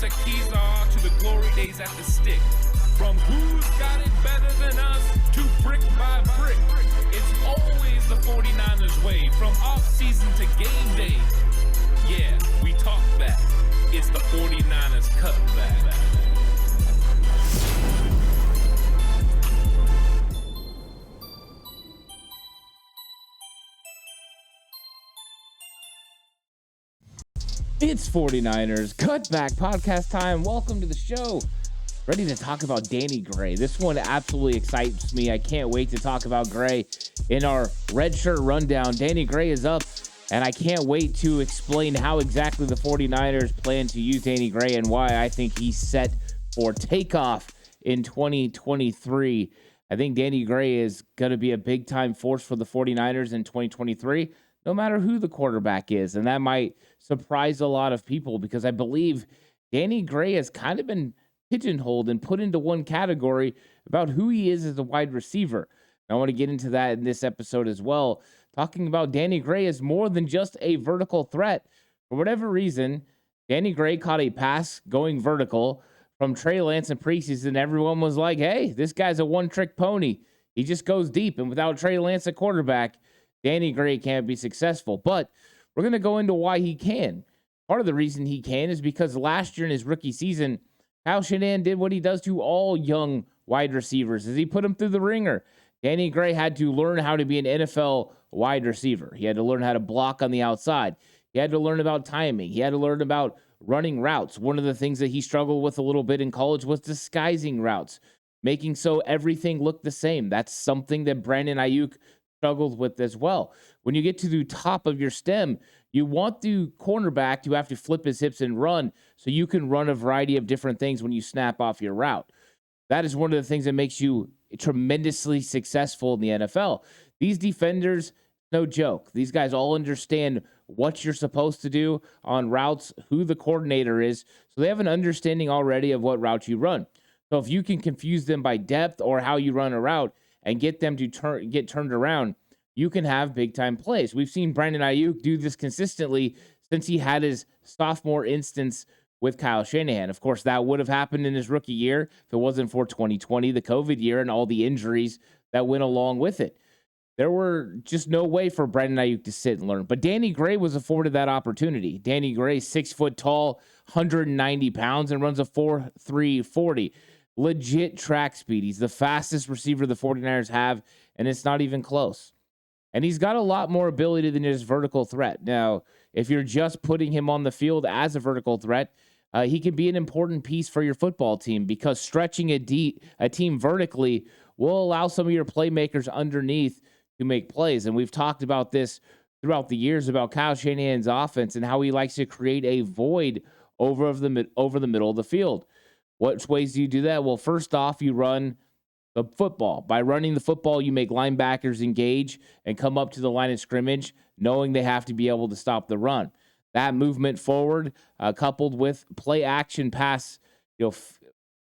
that keys are to the glory days at the stick. From who's got it better than us to brick by brick. It's always the 49ers way, from off-season to game day. Yeah, we talk back. It's the 49ers Cutback. It's 49ers Cutback Podcast time. Welcome to the show. Ready to talk about Danny Gray. This one absolutely excites me. I can't wait to talk about Gray in our red shirt rundown. Danny Gray is up, and I can't wait to explain how exactly the 49ers plan to use Danny Gray and why I think he's set for takeoff in 2023. I think Danny Gray is going to be a big-time force for the 49ers in 2023, no matter who the quarterback is. And that might surprise a lot of people because I believe Danny Gray has kind of been pigeonholed and put into one category about who he is as a wide receiver. And I want to get into that in this episode as well, talking about Danny Gray as more than just a vertical threat. For whatever reason, Danny Gray caught a pass going vertical from Trey Lance in preseason. Everyone was like, hey, this guy's a one-trick pony. He just goes deep, and without Trey Lance at quarterback, Danny Gray can't be successful. But we're going to go into why he can. Part of the reason he can is because last year in his rookie season, Kyle Shanahan did what he does to all young wide receivers, is he put them through the ringer. Danny Gray had to learn how to be an NFL wide receiver. He had to learn how to block on the outside. He had to learn about timing. He had to learn about running routes. One of the things that he struggled with a little bit in college was disguising routes, making so everything looked the same. That's something that Brandon Ayuk struggled with as well. When you get to the top of your stem, you want the cornerback to have to flip his hips and run so you can run a variety of different things when you snap off your route. That is one of the things that makes you tremendously successful in the NFL. These defenders, no joke. These guys all understand what you're supposed to do on routes, who the coordinator is, so they have an understanding already of what route you run. So if you can confuse them by depth or how you run a route and get them to get turned around, you can have big-time plays. We've seen Brandon Ayuk do this consistently since he had his sophomore instance with Kyle Shanahan. Of course, that would have happened in his rookie year if it wasn't for 2020, the COVID year, and all the injuries that went along with it. There were just no way for Brandon Ayuk to sit and learn. But Danny Gray was afforded that opportunity. Danny Gray, 6 foot tall, 190 pounds, and runs a 4.3 40. Legit track speed. He's the fastest receiver the 49ers have, and it's not even close. And he's got a lot more ability than his vertical threat. Now, if you're just putting him on the field as a vertical threat, he can be an important piece for your football team because stretching a team vertically will allow some of your playmakers underneath to make plays. And we've talked about this throughout the years about Kyle Shanahan's offense and how he likes to create a void over the middle of the field. What ways do you do that? Well, first off, you run the football. By running the football, you make linebackers engage and come up to the line of scrimmage, knowing they have to be able to stop the run. That movement forward, coupled with play action pass,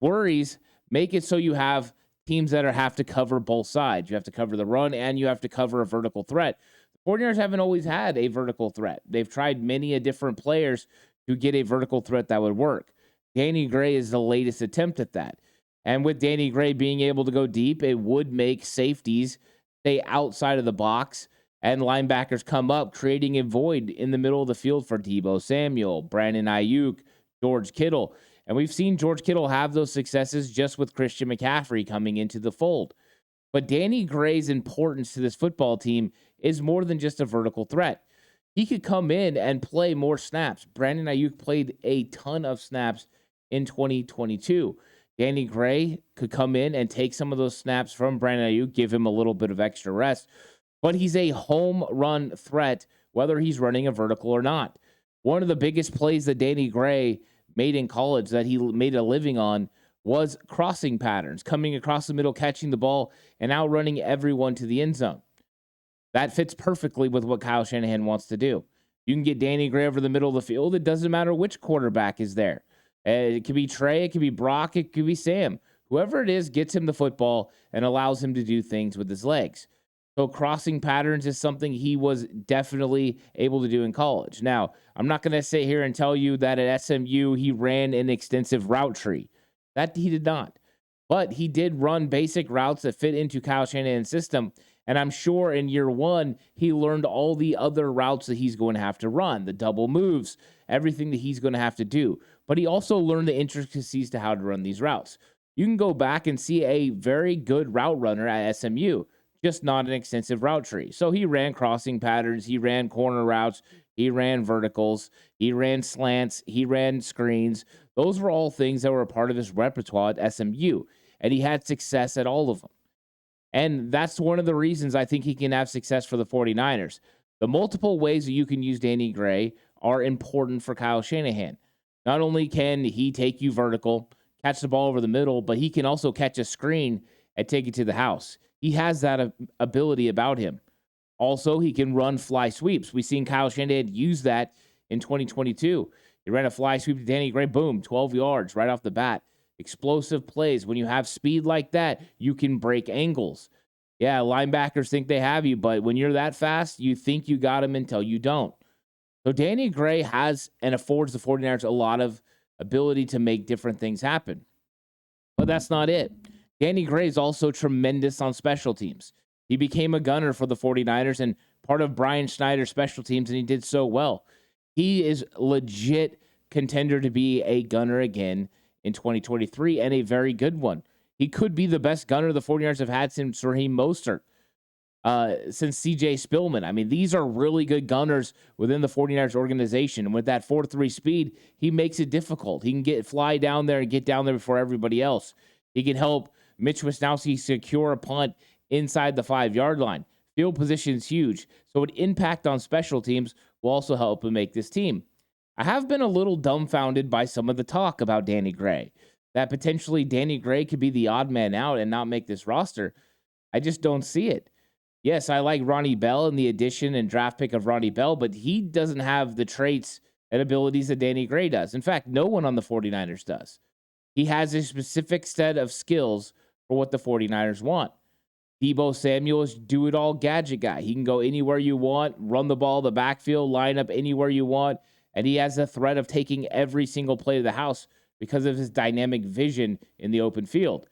worries, make it so you have teams that have to cover both sides. You have to cover the run and you have to cover a vertical threat. The 49ers haven't always had a vertical threat. They've tried many different players to get a vertical threat that would work. Danny Gray is the latest attempt at that. And with Danny Gray being able to go deep, it would make safeties stay outside of the box and linebackers come up, creating a void in the middle of the field for Deebo Samuel, Brandon Ayuk, George Kittle. And we've seen George Kittle have those successes just with Christian McCaffrey coming into the fold. But Danny Gray's importance to this football team is more than just a vertical threat. He could come in and play more snaps. Brandon Ayuk played a ton of snaps in 2022. Danny Gray could come in and take some of those snaps from Brandon Ayuk, give him a little bit of extra rest. But he's a home run threat, whether he's running a vertical or not. One of the biggest plays that Danny Gray made in college that he made a living on was crossing patterns, coming across the middle, catching the ball, and outrunning everyone to the end zone. That fits perfectly with what Kyle Shanahan wants to do. You can get Danny Gray over the middle of the field. It doesn't matter which quarterback is there. It could be Trey, it could be Brock, it could be Sam. Whoever it is gets him the football and allows him to do things with his legs. So crossing patterns is something he was definitely able to do in college. Now, I'm not going to sit here and tell you that at SMU he ran an extensive route tree. That he did not. But he did run basic routes that fit into Kyle Shanahan's system. And I'm sure in year one, he learned all the other routes that he's going to have to run, the double moves, everything that he's going to have to do. But he also learned the intricacies to how to run these routes. You can go back and see a very good route runner at SMU, just not an extensive route tree. So he ran crossing patterns, he ran corner routes, he ran verticals, he ran slants, he ran screens. Those were all things that were a part of his repertoire at SMU, and he had success at all of them. And that's one of the reasons I think he can have success for the 49ers. The multiple ways that you can use Danny Gray are important for Kyle Shanahan. Not only can he take you vertical, catch the ball over the middle, but he can also catch a screen and take it to the house. He has that ability about him. Also, he can run fly sweeps. We've seen Kyle Shanahan use that in 2022. He ran a fly sweep to Danny Gray, boom, 12 yards right off the bat. Explosive plays. When you have speed like that, you can break angles. Yeah, linebackers think they have you, but when you're that fast, you think you got him until you don't. So Danny Gray has and affords the 49ers a lot of ability to make different things happen. But that's not it. Danny Gray is also tremendous on special teams. He became a gunner for the 49ers and part of Brian Schneider's special teams, and he did so well. He is legit contender to be a gunner again in 2023, and a very good one. He could be the best gunner the 49ers have had since Raheem Mostert, since CJ Spillman. I mean, these are really good gunners within the 49ers organization. And with that 4.3 speed, he makes it difficult. He can fly down there and get down there before everybody else. He can help Mitch Wisnowski secure a punt inside the 5-yard line. Field position is huge. So an impact on special teams will also help him make this team. I have been a little dumbfounded by some of the talk about Danny Gray, that potentially Danny Gray could be the odd man out and not make this roster. I just don't see it. Yes, I like Ronnie Bell and the addition and draft pick of Ronnie Bell, but he doesn't have the traits and abilities that Danny Gray does. In fact, no one on the 49ers does. He has a specific set of skills for what the 49ers want. Deebo Samuel is do-it-all gadget guy. He can go anywhere you want, run the ball, the backfield, line up anywhere you want, and he has the threat of taking every single play to the house because of his dynamic vision in the open field.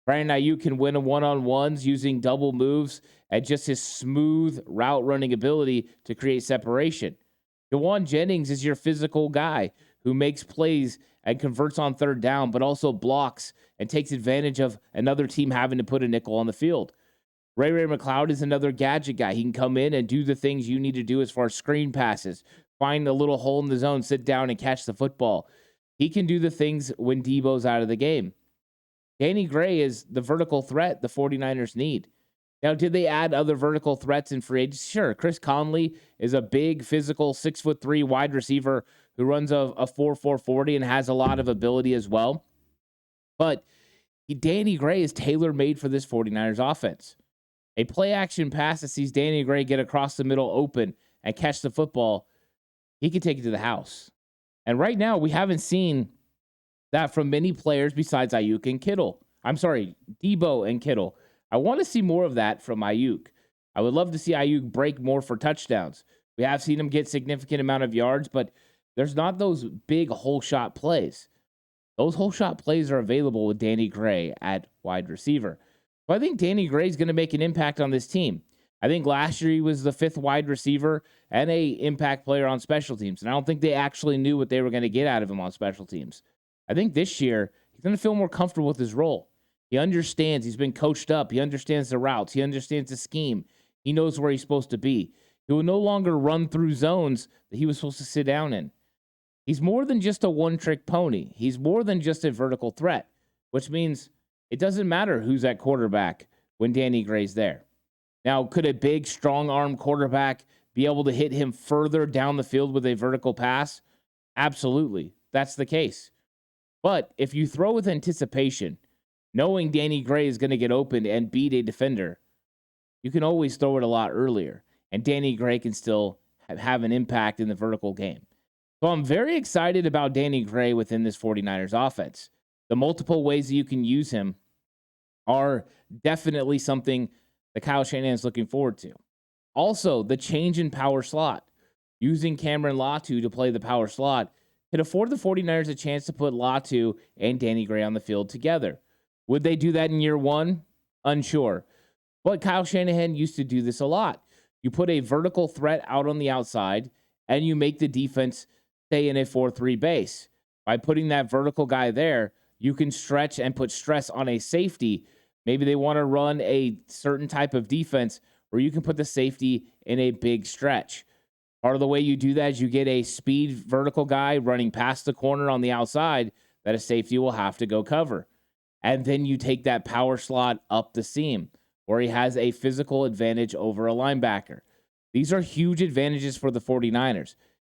Brandon Ayuk can win one-on-ones using double moves and just his smooth route running ability to create separation. Jawan Jennings is your physical guy who makes plays and converts on third down, but also blocks and takes advantage of another team having to put a nickel on the field. Ray McLeod is another gadget guy. He can come in and do the things you need to do as far as screen passes, find a little hole in the zone, sit down and catch the football. He can do the things when Deebo's out of the game. Danny Gray is the vertical threat the 49ers need. Now, did they add other vertical threats in free agency? Sure. Chris Conley is a big, physical, 6'3" wide receiver who runs a 4.4 40 and has a lot of ability as well. But Danny Gray is tailor-made for this 49ers offense. A play-action pass that sees Danny Gray get across the middle open and catch the football, he can take it to the house. And right now, we haven't seen that from many players besides Ayuk and Kittle. I'm sorry, Deebo and Kittle. I want to see more of that from Ayuk. I would love to see Ayuk break more for touchdowns. We have seen him get significant amount of yards, but there's not those big hole shot plays. Those hole shot plays are available with Danny Gray at wide receiver. So I think Danny Gray is going to make an impact on this team. I think last year he was the 5th wide receiver and a impact player on special teams. And I don't think they actually knew what they were going to get out of him on special teams. I think this year he's going to feel more comfortable with his role. He understands. He's been coached up. He understands the routes. He understands the scheme. He knows where he's supposed to be. He will no longer run through zones that he was supposed to sit down in. He's more than just a one-trick pony. He's more than just a vertical threat, which means it doesn't matter who's at quarterback when Danny Gray's there. Now, could a big, strong-arm quarterback be able to hit him further down the field with a vertical pass? Absolutely. That's the case. But if you throw with anticipation, knowing Danny Gray is going to get open and beat a defender, you can always throw it a lot earlier, and Danny Gray can still have an impact in the vertical game. So I'm very excited about Danny Gray within this 49ers offense. The multiple ways that you can use him are definitely something that Kyle Shanahan's looking forward to. Also, the change in power slot. Using Cameron Latu to play the power slot can afford the 49ers a chance to put Latu and Danny Gray on the field together. Would they do that in year one? Unsure. But Kyle Shanahan used to do this a lot. You put a vertical threat out on the outside, and you make the defense stay in a 4-3 base. By putting that vertical guy there, you can stretch and put stress on a safety. Maybe they want to run a certain type of defense where you can put the safety in a big stretch. Part of the way you do that is you get a speed vertical guy running past the corner on the outside that a safety will have to go cover. And then you take that power slot up the seam where he has a physical advantage over a linebacker. These are huge advantages for the 49ers.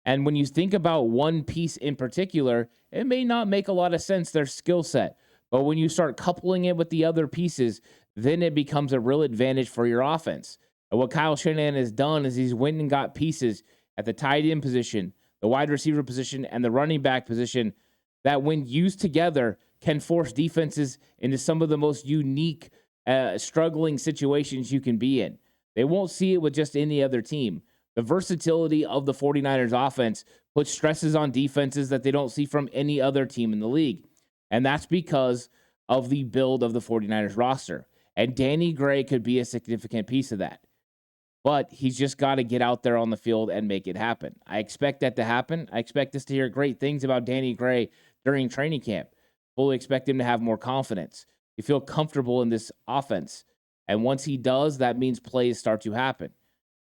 And when you think about one piece in particular, it may not make a lot of sense, their skill set. But when you start coupling it with the other pieces, then it becomes a real advantage for your offense. And what Kyle Shanahan has done is he's went and got pieces at the tight end position, the wide receiver position, and the running back position that when used together can force defenses into some of the most unique, struggling situations you can be in. They won't see it with just any other team. The versatility of the 49ers offense puts stresses on defenses that they don't see from any other team in the league. And that's because of the build of the 49ers roster. And Danny Gray could be a significant piece of that. But he's just got to get out there on the field and make it happen. I expect that to happen. I expect us to hear great things about Danny Gray during training camp. Fully expect him to have more confidence. You feel comfortable in this offense. And once he does, that means plays start to happen.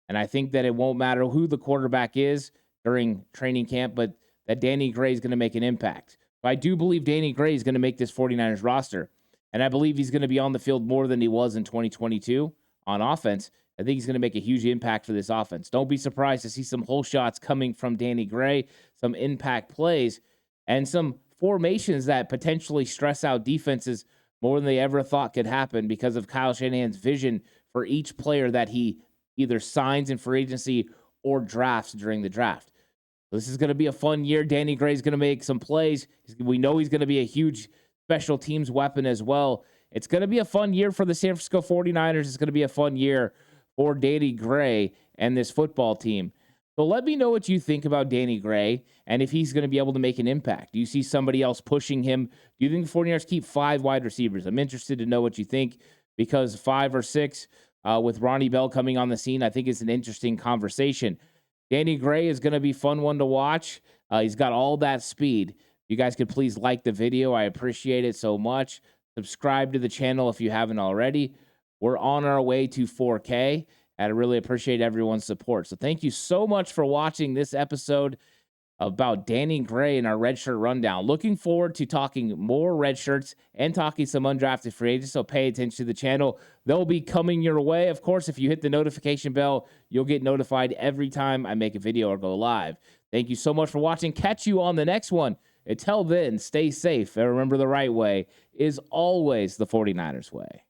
And I think that it won't matter who the quarterback is during training camp, but that Danny Gray is going to make an impact. But I do believe Danny Gray is going to make this 49ers roster. And I believe he's going to be on the field more than he was in 2022 on offense. I think he's going to make a huge impact for this offense. Don't be surprised to see some hole shots coming from Danny Gray, some impact plays, and some formations that potentially stress out defenses more than they ever thought could happen because of Kyle Shanahan's vision for each player that he either signs in free agency or drafts during the draft. This is going to be a fun year. Danny Gray is going to make some plays. We know he's going to be a huge special teams weapon as well. It's going to be a fun year for the San Francisco 49ers. It's going to be a fun year for Danny Gray and this football team. So let me know what you think about Danny Gray and if he's going to be able to make an impact. Do you see somebody else pushing him? Do you think the 49ers keep 5 wide receivers? I'm interested to know what you think because 5 or 6 with Ronnie Bell coming on the scene, I think is an interesting conversation. Danny Gray is going to be a fun one to watch. He's got all that speed. You guys could please like the video. I appreciate it so much. Subscribe to the channel if you haven't already. We're on our way to 4K, and I really appreciate everyone's support. So thank you so much for watching this episode about Danny Gray and our red shirt rundown. Looking forward to talking more red shirts and talking some undrafted free agents, so pay attention to the channel. They'll be coming your way. Of course, if you hit the notification bell, you'll get notified every time I make a video or go live. Thank you so much for watching. Catch you on the next one. Until then, stay safe, and remember the right way is always the 49ers way.